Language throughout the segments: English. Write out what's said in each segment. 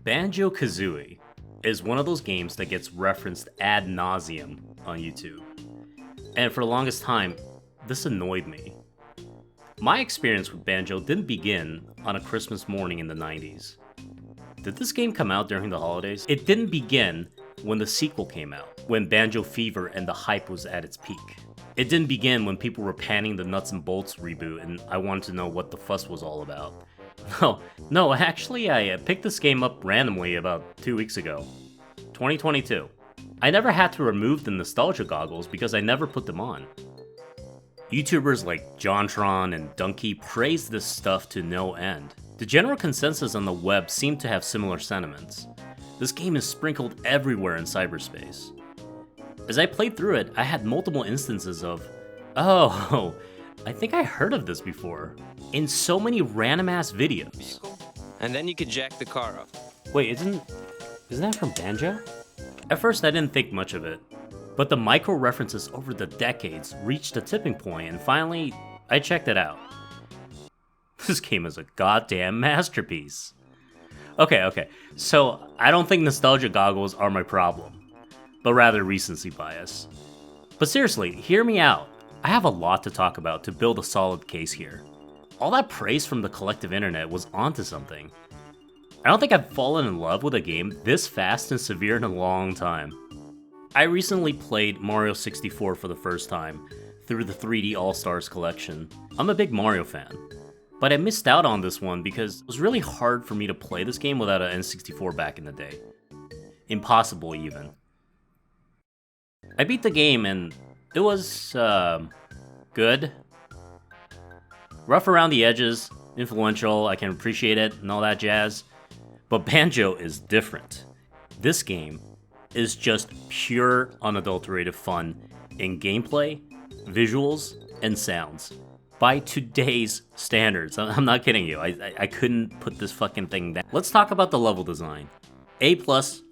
Banjo-Kazooie is one of those games that gets referenced ad nauseum on YouTube. And for the longest time, this annoyed me. My experience with Banjo didn't begin on a Christmas morning in the 90s. Did this game come out during the holidays? It didn't begin when the sequel came out, when Banjo Fever and the hype was at its peak. It didn't begin when people were panning the Nuts and Bolts reboot and I wanted to know what the fuss was all about. No, actually I picked this game up randomly about 2 weeks ago. 2022. I never had to remove the nostalgia goggles because I never put them on. YouTubers like JonTron and Donkey praised this stuff to no end. The general consensus on the web seemed to have similar sentiments. This game is sprinkled everywhere in cyberspace. As I played through it, I had multiple instances of, oh, I think I heard of this before, in so many random ass videos. And then you could jack the car up. Wait, isn't that from Banjo? At first I didn't think much of it, but the micro references over the decades reached a tipping point and finally, I checked it out. This game is a goddamn masterpiece. Okay, so I don't think nostalgia goggles are my problem, but rather recency bias. But seriously, hear me out. I have a lot to talk about to build a solid case here. All that praise from the collective internet was onto something. I don't think I've fallen in love with a game this fast and severe in a long time. I recently played Mario 64 for the first time through the 3D All-Stars collection. I'm a big Mario fan, but I missed out on this one because it was really hard for me to play this game without an N64 back in the day. Impossible even. I beat the game and it was, good. Rough around the edges, influential, I can appreciate it, and all that jazz. But Banjo is different. This game is just pure, unadulterated fun in gameplay, visuals, and sounds. By today's standards, I'm not kidding you, I couldn't put this fucking thing down. Let's talk about the level design. A+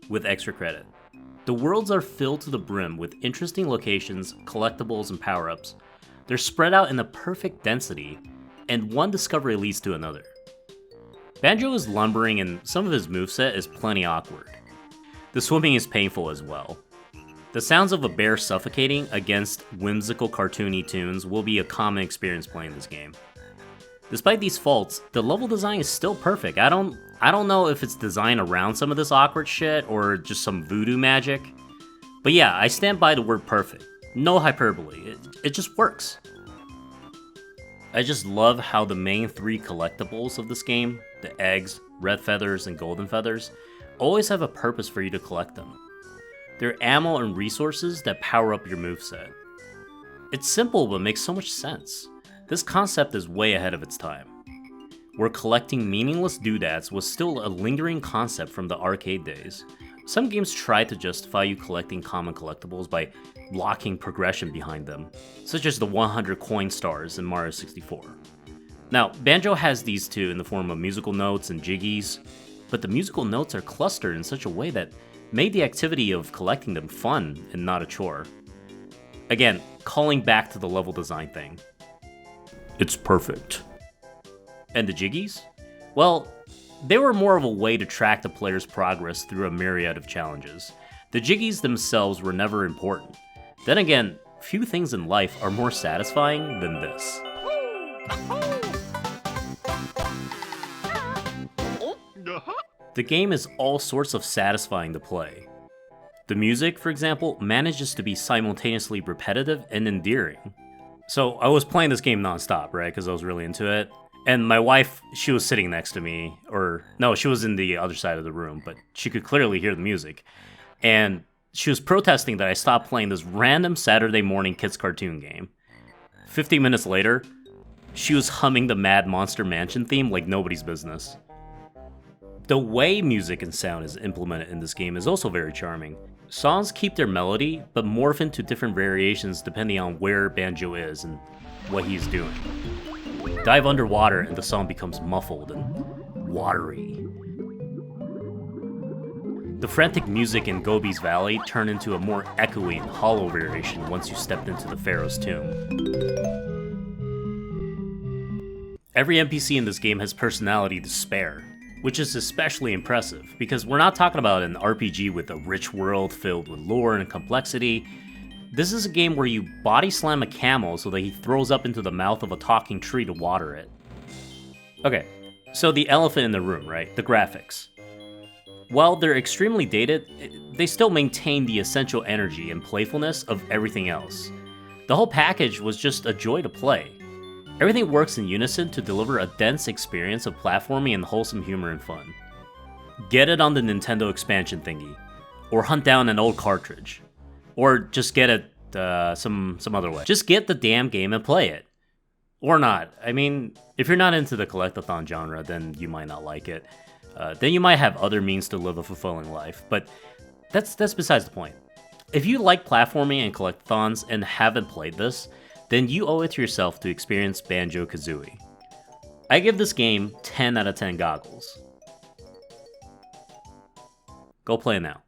with extra credit. The worlds are filled to the brim with interesting locations, collectibles, and power-ups. They're spread out in a perfect density, and one discovery leads to another. Banjo is lumbering and some of his moveset is plenty awkward. The swimming is painful as well. The sounds of a bear suffocating against whimsical cartoony tunes will be a common experience playing this game. Despite these faults, the level design is still perfect. I don't know if it's designed around some of this awkward shit or just some voodoo magic. But yeah, I stand by the word perfect. No hyperbole, it just works. I just love how the main three collectibles of this game, the eggs, red feathers, and golden feathers, always have a purpose for you to collect them. They're ammo and resources that power up your moveset. It's simple but makes so much sense. This concept is way ahead of its time. Where collecting meaningless doodads was still a lingering concept from the arcade days. Some games try to justify you collecting common collectibles by locking progression behind them, such as the 100 coin stars in Mario 64. Now, Banjo has these too in the form of musical notes and jiggies, but the musical notes are clustered in such a way that made the activity of collecting them fun and not a chore. Again, calling back to the level design thing. It's perfect. And the jiggies? Well, they were more of a way to track the player's progress through a myriad of challenges. The jiggies themselves were never important. Then again, few things in life are more satisfying than this. The game is all sorts of satisfying to play. The music, for example, manages to be simultaneously repetitive and endearing. So I was playing this game non-stop, right, because I was really into it. And my wife, she was sitting next to me, or no, she was in the other side of the room, but she could clearly hear the music. And she was protesting that I stopped playing this random Saturday morning kids cartoon game. 50 minutes later, she was humming the Mad Monster Mansion theme like nobody's business. The way music and sound is implemented in this game is also very charming. Songs keep their melody, but morph into different variations depending on where Banjo is and what he's doing. Dive underwater and the song becomes muffled and watery. The frantic music in Gobi's Valley turned into a more echoey and hollow variation once you stepped into the Pharaoh's tomb. Every NPC in this game has personality to spare, which is especially impressive, because we're not talking about an RPG with a rich world filled with lore and complexity. This is a game where you body slam a camel so that he throws up into the mouth of a talking tree to water it. Okay, so the elephant in the room, right? The graphics. While they're extremely dated, they still maintain the essential energy and playfulness of everything else. The whole package was just a joy to play. Everything works in unison to deliver a dense experience of platforming and wholesome humor and fun. Get it on the Nintendo expansion thingy, or hunt down an old cartridge, or just get it some other way. Just get the damn game and play it. Or not. I mean, if you're not into the collectathon genre, then you might not like it. Then you might have other means to live a fulfilling life, but that's besides the point. If you like platforming and collectathons and haven't played this, then you owe it to yourself to experience Banjo-Kazooie. I give this game 10 out of 10 goggles. Go play now.